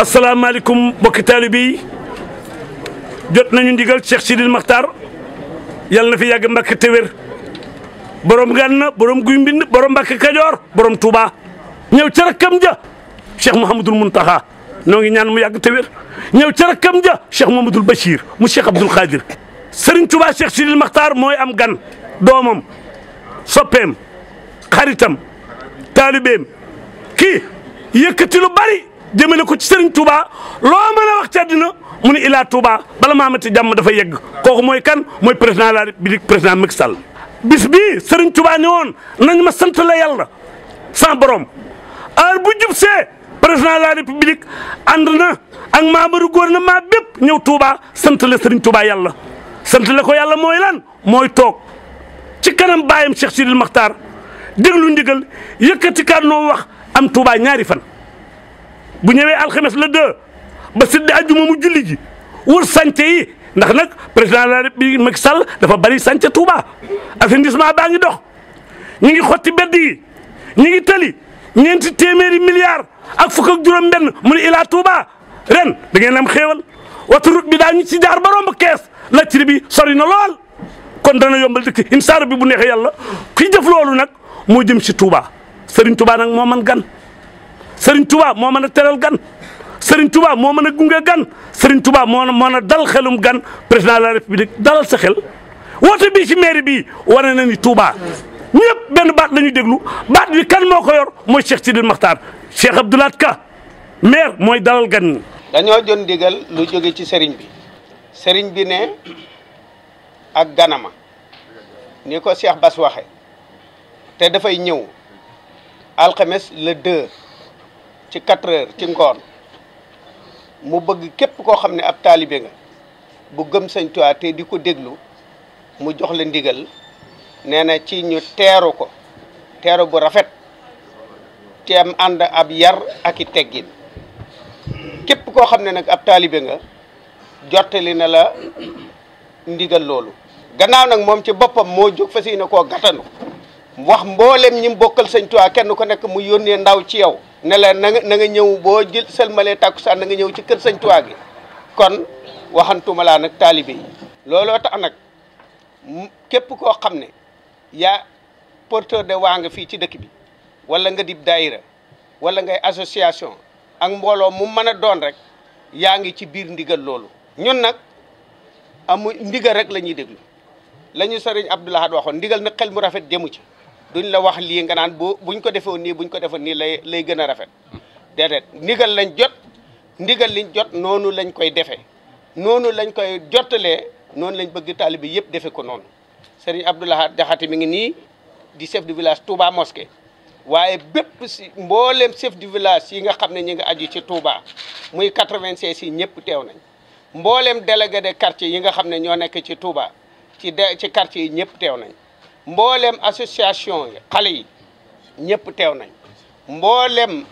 asalaamaaleykum mbokki taalibe yi jot nañu ndigal Cheikh Sidil Makhtar yàlla na fi yàgg Mbàkke te wér borom Gànna borom Guy Mbind borom Mbàkke Kajoor borom Touba ñëw ca rakkam ja Cheikh Mouhamadoul Mountakha noo ngi ñaan mu yàgg te wér ñëw ca rakkam ja Cheikh Mouhamadoul Bachir mu Cheikh Abdoul Khadir Serigne Touba Cheikh Sidil Makhtar mooy am gan doomam soppeem xaritam taalibeem kii yëkkati lu bari jëmale ko ci Serigne Touba loo mën a wax ci àddina mu ni ilaa Touba bala maa amati jàmm dafa yegg kooku mooy kan mooy président de la République président Macky Sall. bis bii Serigne Touba ne woon nañ ma sant la yàlla sans borom heure bu jub see président de la République ànd na ak membre gouvernement bépp ñëw Touba sant la Serigne Touba yàlla sant la ko yàlla mooy lan mooy toog ci kanam baayam Cheikh Sidil Makhtar déglu ndigal yëkkati kàddu wax am Touba ñaari fan. bu ñëwee alxames la 2 ba siddi ajjuma mu julli ji wër sànce yi ndax nag président de la République Macky Sall dafa bari sànce Touba assainissement baa ngi dox ñi ngi xotti bedd yi ñi ngi tali ñeenti téeméeri milliards ak fukk ak juróom-benn mu ne ilaa Touba ren da ngeen am xéewal autoroute bi daa ñu ci jaar ba romb kees la ci bi sori na lool kon dana yombal dëkk incha allah bi bu neexee yàlla ki jëf loolu nag moo jëm si Touba Serigne Touba nag moo man gan. Serigne Touba moo mën a teral gan Serigne Touba moo mën a gunge gan Serigne Touba moo mën a dal xelum gan président de la République dalal sa xel woote bii ci mairie bii wane na ni Touba ñëpp benn baat la ñuy déglu baat bi kan moo ko yor mooy Cheikh Sidil Makhtar Cheikh Abdoul Ahad Ka maire mooy dalal gan ñi. dañoo jon digal lu jóge ci Serigne bi ne ak ganama ni ko Cheikh Bass waxe te dafay ñëw alxames le 2. ci 4 heures ci ngoon mu bëgg képp koo xam ne ab taalibe nga bu gëm Sëñ Tuubaa te di ko déglu mu jox la ndigal nee na ci ñu teeru ko teeru bu rafet te am ànd ab yar ak i teggin képp koo xam ne nag ab taalibe nga jottali na la ndigal loolu. gannaaw nag moom ci boppam moo jóg fas yéene koo gàttanu wax mboolem ñi mu bokkal Sëñ Tuubaa kenn ku nekk mu yónnee ndaw ci yow. ne la na nga ñëw boo jël sëlmalee takkusaan na nga ñëw ci kër Sëñ Tuubaa gi kon waxantuma laa nag taalibe yi looloo tax nag képp koo xam ne yaa porteur de waa nga fii ci dëkk bi wala nga dib daayira wala ngay association ak mbooloo mu mën a doon rek yaa ngi ci biir ndigal loolu ñun nag amu ndigal rek la ñuy déglu la ñu Sëriñ Abdoul Ahad waxoon ndigal nag xel mu rafet jëmu ci duñ la wax lii nga naan buñ ko defoon nii buñ ko defoon nii lay gën a rafet déedéet ndigal lañ jot ndigal liñ jot noonu lañ koy defee noonu lañ koy jottalee noonu lañ bëgg taalibe yëpp defe ko noonu Serigne Abdoul Ahad Diakhaté mi ngi nii di chef du village Touba Mosquée waaye bépp si mboolem chef du village yi nga xam ne ñi nga aju ci Touba muy 96 yi ñëpp teew nañ mboolem délégué de quartier yi nga xam ne ñoo nekk ci Touba ci quartier yi ñëpp teew nañ mboolem association yi xale yi ñëpp teew nañ mboolem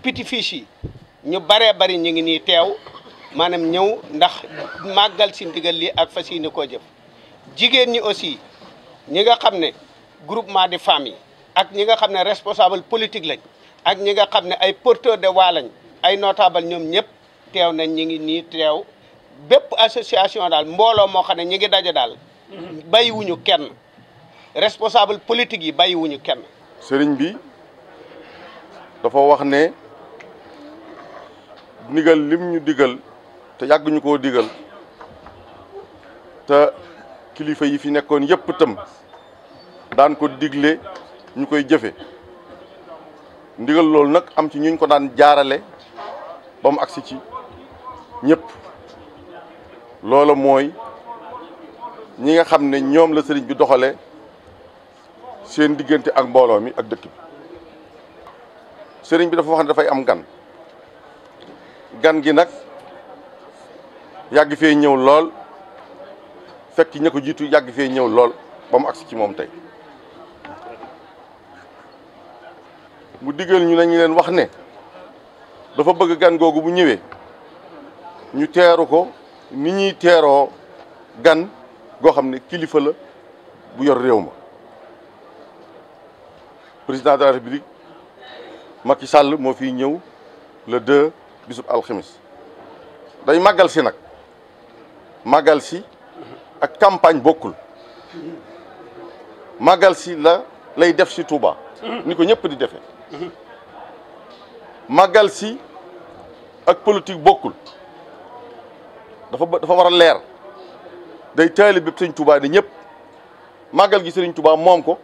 petit fiche yi ñu baree bari ñu ngi nii teew maanaam ñëw ndax màggal si ndigal li ak fas yéene koo jëf jigéen ñi aussi ñi nga xam ne groupement de femmes yi ak ñi nga xam ne responsable politique lañ ak ñi nga xam ne ay porteur de voix lañ ay notable ñoom ñëpp teew nañ ñi ngi nii teew bépp association daal mbooloo moo xam ne ñi ngi daje daal bàyyiwuñu kenn responsable politique yi bàyyiwuñu kenn. sëriñ bi dafa wax ne ndigal lim ñu digal te yàgg ñu koo digal te kilifa yi fi nekkoon yëpp itam daan ko digle ñu koy jëfe ndigal loolu nag am ci ñuñ ko daan jaarale ba mu agsi ci ñëpp loola mooy ñi nga xam ne ñoom la sëriñ bi doxale seen diggante ak mbooloo mi ak dëkk bi sëriñ bi dafa wax ne dafay am gan gi nag yàgg fee ñëw lool fekk ña ko jiitu yàgg fee ñëw lool ba mu agsi ci moom tey mu digal ñu nañu leen wax ne dafa bëgg gan googu bu ñëwee ñu teeru ko ni ñuy teeroo gan goo xam ne kilifa la bu yor réew ma président de la République Macky Sall moo fiy ñëw le 2 bisub alxamis day màggal si nag màggal si ak campagne bokkul màggal si lay def si Touba ni ko ñëpp di defee màggal si ak politique bokkul dafa war a leer day taalibe Sëriñ Touba ni ñëpp màggal gi Sëriñ Touba moom ko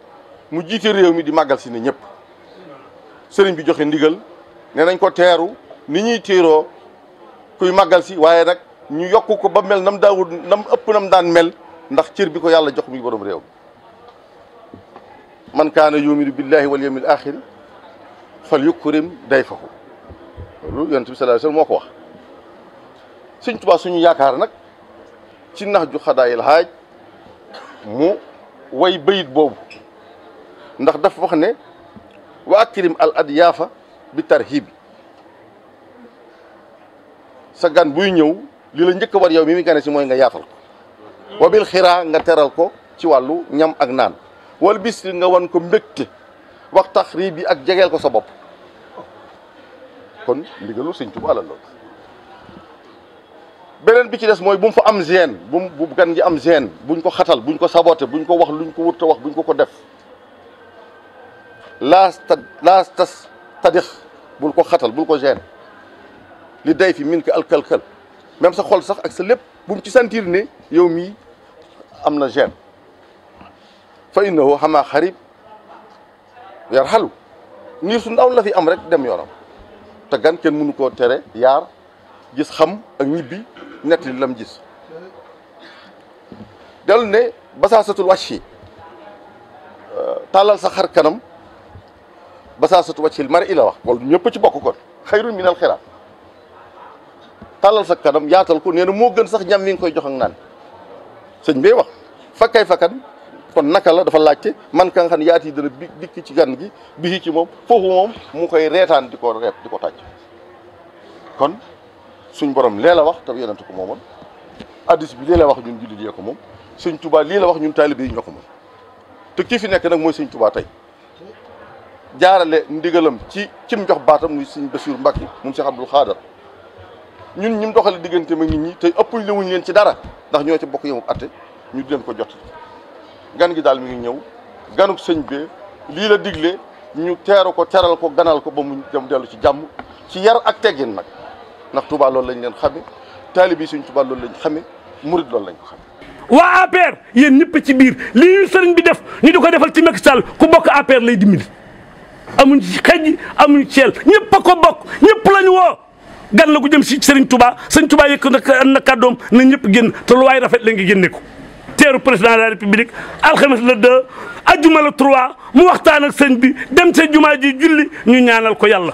mu jiite réew mi di màggal si ne ñëpp sëriñ bi joxe ndigal ne nañ ko teeru ni ñuy téeroo kuy màggal si waaye nag ñu yokk ko ba mel nam daawul nam ëpp nam daan mel ndax cër bi ko yàlla jox muy borom réew man kaana yuminu billahi wal yawmil axiri fal yukrim dayfahu loolu yonent bi sallallahu alayhi wasallam moo ko wax Sëriñ Tuubaa suñu yaakaar nag ci nax ju xadaayil haaj mu way bayit boobu ndax dafa wax ne wa akrim al adyaafa bi tarhibi sa gan buy ñëw li la njëkk a war yow mi gane si mooy nga yaatal ko wa bil xiraa nga teral ko ci wàllu ñam ak naan wal bis nga wan ko mbégte wax tax rii bi ak jegeel ko sa bopp kon ndigalu Sëriñ Tuubaa la lool beneen bi ci des mooy bu mu fa am gêne bu gan gi am gêne buñ ko xatal buñ ko saboté buñ ko wax luñ ko wut a wax buñ ko def laas tas tadix bul ko xatal bul ko gêne li day fi min ko alkalkal même sa xol sax ak sa lépp bu mu ci sentir ne yow mii am na gêne fa innahu xamaa xarib yar xalu niir su ndaw la fi am rek dem yoonam te gan kenn mënu koo tere yaar gis xam ak ñibbi nett li lam gis dellu ne basaasatul wàcci tàllal sa xar kanam basaasatul wàccil mari ila wax wala ñëpp ci bokk kon xayrun minal xiraat tàllal sa kanam yaatal ko nee na moo gën sax ñam mi ngi koy jox ak naan sëñ bi wax fakkay fakkan kon naka la dafa laajte man ka nga xam ne yaat yi dana dikk ci gan gi bii ci moom foofu moom mu koy reetaan di ko tàcc kon suñ borom lee la wax te yonent ko moomoon addis bi lii la wax ñun jullit yee ko moom Sëñ Tuubaa lii la wax ñun taalibe yi ñoo ko moom te kii fi nekk nag mooy Sëñ Tuubaa tey jaarale ndigalam cim jox baatam muy Sëñ Basiiru Mbàkke moom Cheikh Abdoul Khadar ñun ñim doxale diggante ma nit ñi tey ëppuñ la wuñ leen ci dara ndax ñoo ci bokk yemub atte ñu di leen ko jot gan gi daal mi ngi ñëw ganuk sëñ bi lii la digle ñu teeru ko teral ko ganal ko ba mu dem dellu ci jàmm ci yar ak teggin nag ndax Touba loolu lañ leen xame taalibe yi Sëñ Touba loolu lañ xame murid loolu lañ ko xame waa APR yéen ñëpp ci biir lii sëriñ bi def ñu di ko defal ci Macky Sall ku bokk APR lay dimbali amuñ ci xëj amuñ ci ñëpp a ko bokk ñëpp lañu woo gan la gu jëm si Sëriñ Touba Sëriñ Touba yëkk na kàddoom na ñëpp génn te lu waay rafet la nga génne ko teeru président de la république alxames le 2 ajjuma le 3 mu waxtaan ak sëñ bi dem sa jumaa ji julli ñu ñaanal ko yàlla